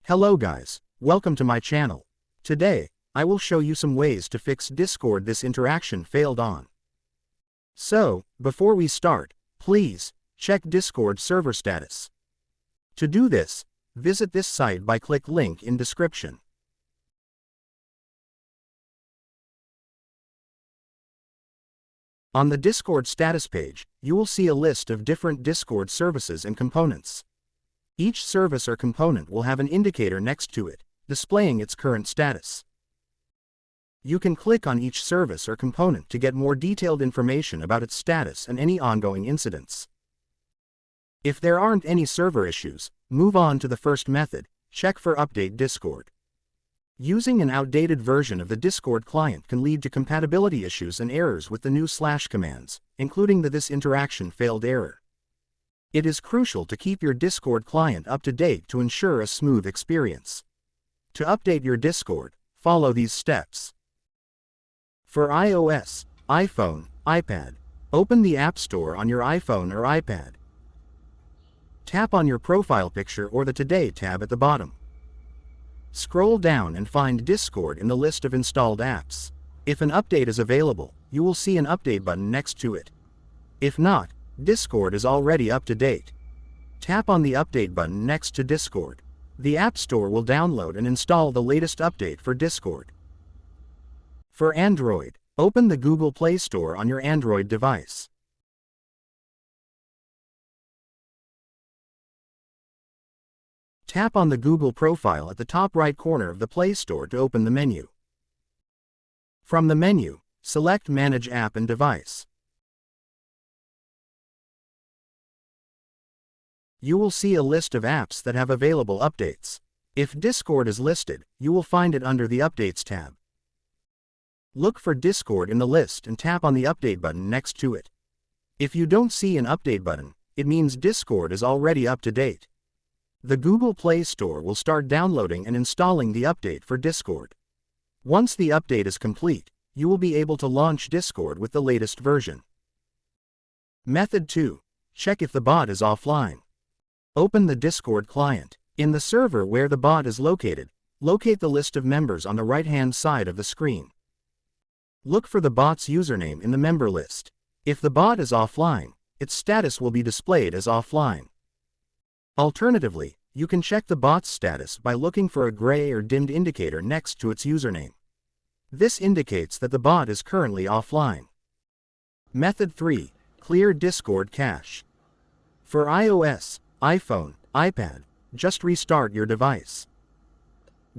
Hello guys, welcome to my channel. Today, I will show you some ways to fix Discord this interaction failed on. So, before we start, please, check Discord server status. To do this, visit this site by click link in description. On the Discord status page, you will see a list of different Discord services and components. Each service or component will have an indicator next to it, displaying its current status. You can click on each service or component to get more detailed information about its status and any ongoing incidents. If there aren't any server issues, move on to the first method, check for Update Discord. Using an outdated version of the Discord client can lead to compatibility issues and errors with the new / commands, including the "this interaction failed" error. It is crucial to keep your Discord client up to date to ensure a smooth experience. To update your Discord, follow these steps. For iOS, iPhone, iPad, open the App Store on your iPhone or iPad. Tap on your profile picture or the Today tab at the bottom. Scroll down and find Discord in the list of installed apps. If an update is available, you will see an update button next to it. If not, Discord is already up to date. Tap on the update button next to Discord. The App Store will download and install the latest update for Discord. For Android, open the Google Play Store on your Android device. Tap on the Google profile at the top right corner of the Play Store to open the menu. From the menu, select Manage App and Device. You will see a list of apps that have available updates. If Discord is listed, you will find it under the Updates tab. Look for Discord in the list and tap on the Update button next to it. If you don't see an Update button, it means Discord is already up to date. The Google Play Store will start downloading and installing the update for Discord. Once the update is complete, you will be able to launch Discord with the latest version. Method 2. Check if the bot is offline. Open the Discord client. In the server where the bot is located, locate the list of members on the right-hand side of the screen. Look for the bot's username in the member list. If the bot is offline, its status will be displayed as offline. Alternatively, you can check the bot's status by looking for a gray or dimmed indicator next to its username. This indicates that the bot is currently offline. Method 3. Clear Discord cache. For iOS, iPhone, iPad, just restart your device.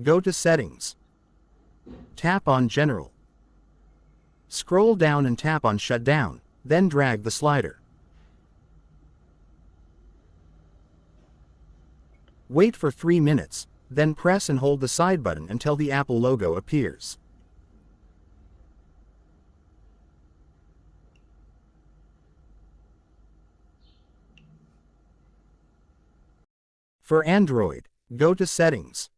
Go to Settings. Tap on General. Scroll down and tap on Shutdown, then drag the slider. Wait for 3 minutes, then press and hold the side button until the Apple logo appears. For Android, go to Settings.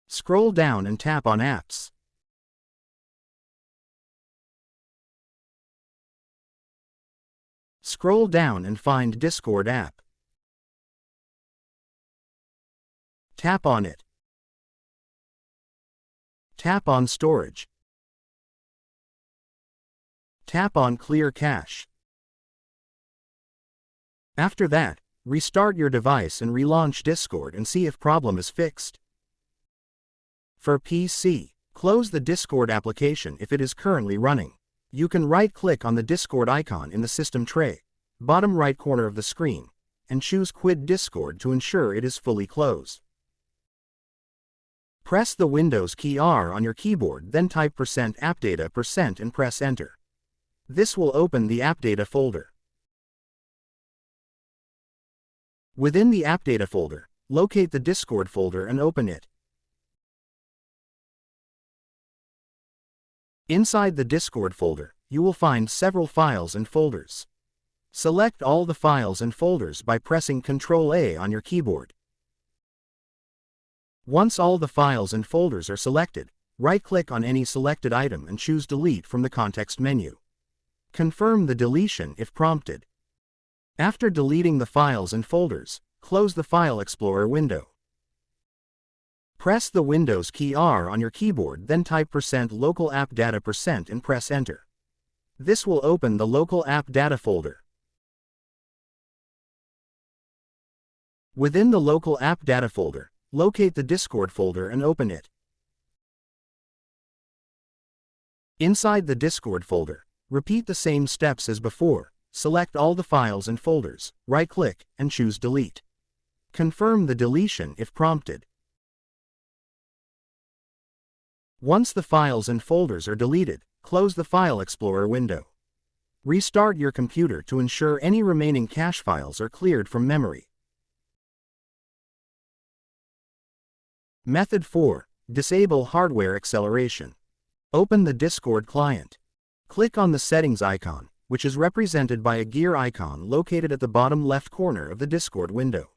Scroll down and tap on Apps. Scroll down and find Discord app. Tap on it. Tap on Storage. Tap on Clear Cache. After that, restart your device and relaunch Discord and see if problem is fixed. For PC, close the Discord application if it is currently running. You can right-click on the Discord icon in the system tray, bottom right corner of the screen, and choose Quit Discord to ensure it is fully closed. Press the Windows key R on your keyboard, then type %appdata% and press Enter. This will open the AppData folder. Within the AppData folder, locate the Discord folder and open it. Inside the Discord folder, you will find several files and folders. Select all the files and folders by pressing Ctrl-A on your keyboard. Once all the files and folders are selected, right-click on any selected item and choose Delete from the context menu. Confirm the deletion if prompted. After deleting the files and folders, close the File Explorer window. Press the Windows key R on your keyboard, then type %local app data % and press Enter. This will open the local app data folder. Within the local app data folder, locate the Discord folder and open it. Inside the Discord folder, repeat the same steps as before. Select all the files and folders, right-click, and choose Delete. Confirm the deletion if prompted. Once the files and folders are deleted, close the File Explorer window. Restart your computer to ensure any remaining cache files are cleared from memory. Method 4. Disable hardware acceleration. Open the Discord client. Click on the Settings icon, which is represented by a gear icon located at the bottom left corner of the Discord window.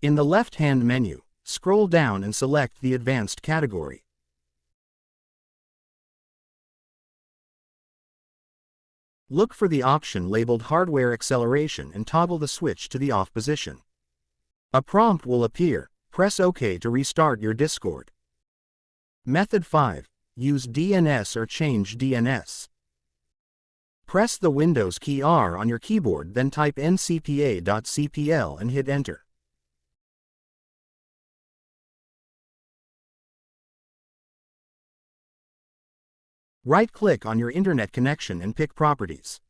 In the left-hand menu, scroll down and select the Advanced category. Look for the option labeled Hardware Acceleration and toggle the switch to the off position. A prompt will appear. Press OK to restart your Discord. Method 5. Use DNS or change DNS. Press the Windows key R on your keyboard, then type ncpa.cpl and hit Enter. Right-click on your internet connection and pick Properties.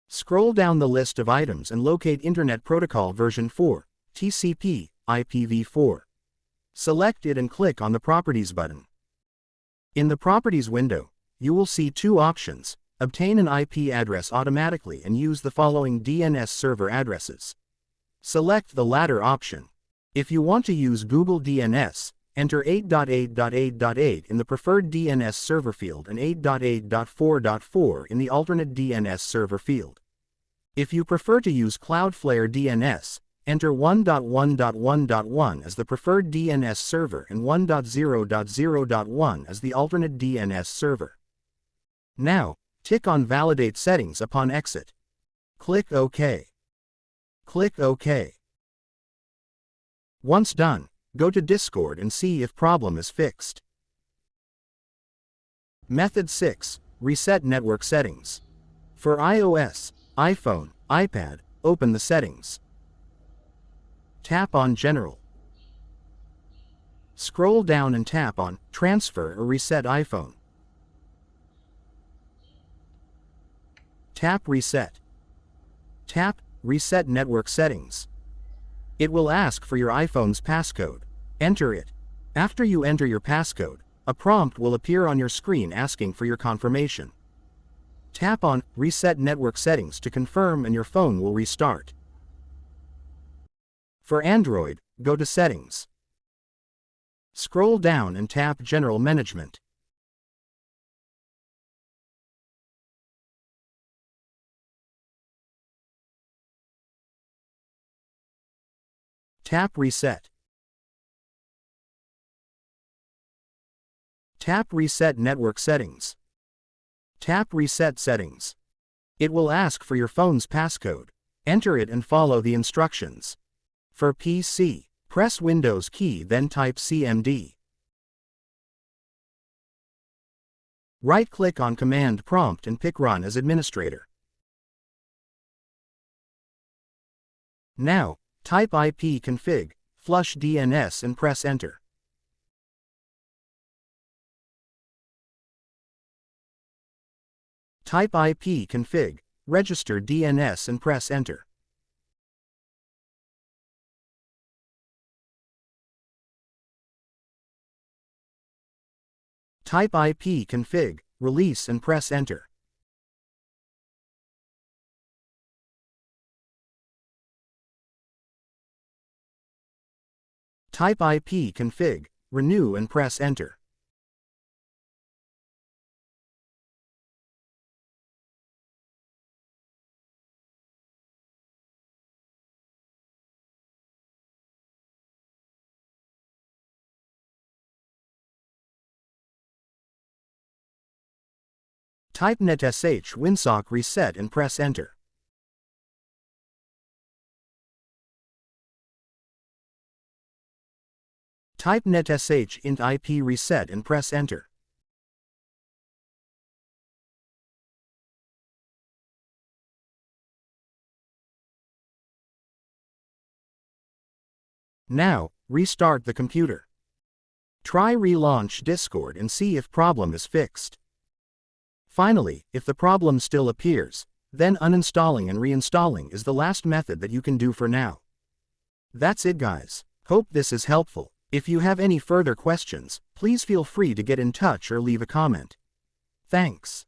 Scroll down the list of items and locate Internet Protocol version 4, TCP, IPv4. Select it and click on the Properties button. In the Properties window, you will see two options: obtain an IP address automatically and use the following DNS server addresses. Select the latter option. If you want to use Google DNS, enter 8.8.8.8 in the preferred DNS server field and 8.8.4.4 in the alternate DNS server field. If you prefer to use Cloudflare DNS, enter 1.1.1.1 as the preferred DNS server and 1.0.0.1 as the alternate DNS server. Now, tick on Validate Settings upon exit. Click OK. Click OK. Once done, go to Discord and see if problem is fixed. Method 6. Reset network settings. For iOS, iPhone, iPad, open the settings. Tap on General. Scroll down and tap on Transfer or Reset iPhone. Tap Reset. Tap Reset Network Settings. It will ask for your iPhone's passcode. Enter it. After you enter your passcode, a prompt will appear on your screen asking for your confirmation. Tap on Reset Network Settings to confirm and your phone will restart. For Android, go to Settings. Scroll down and tap General Management. Tap Reset. Tap Reset Network Settings. Tap Reset Settings. It will ask for your phone's passcode. Enter it and follow the instructions. For PC, press Windows key then type CMD. Right-click on Command Prompt and pick Run as administrator. Now, type ipconfig, flush DNS and press Enter. Type ipconfig, register DNS and press Enter. Type ipconfig, release and press Enter. Type ipconfig, renew and press Enter. Type netsh winsock reset and press Enter. Type netsh int IP reset and press enter. Now, restart the computer. Try relaunch Discord and see if problem is fixed. Finally, if the problem still appears, then uninstalling and reinstalling is the last method that you can do for now. That's it, guys. Hope this is helpful. If you have any further questions, please feel free to get in touch or leave a comment. Thanks.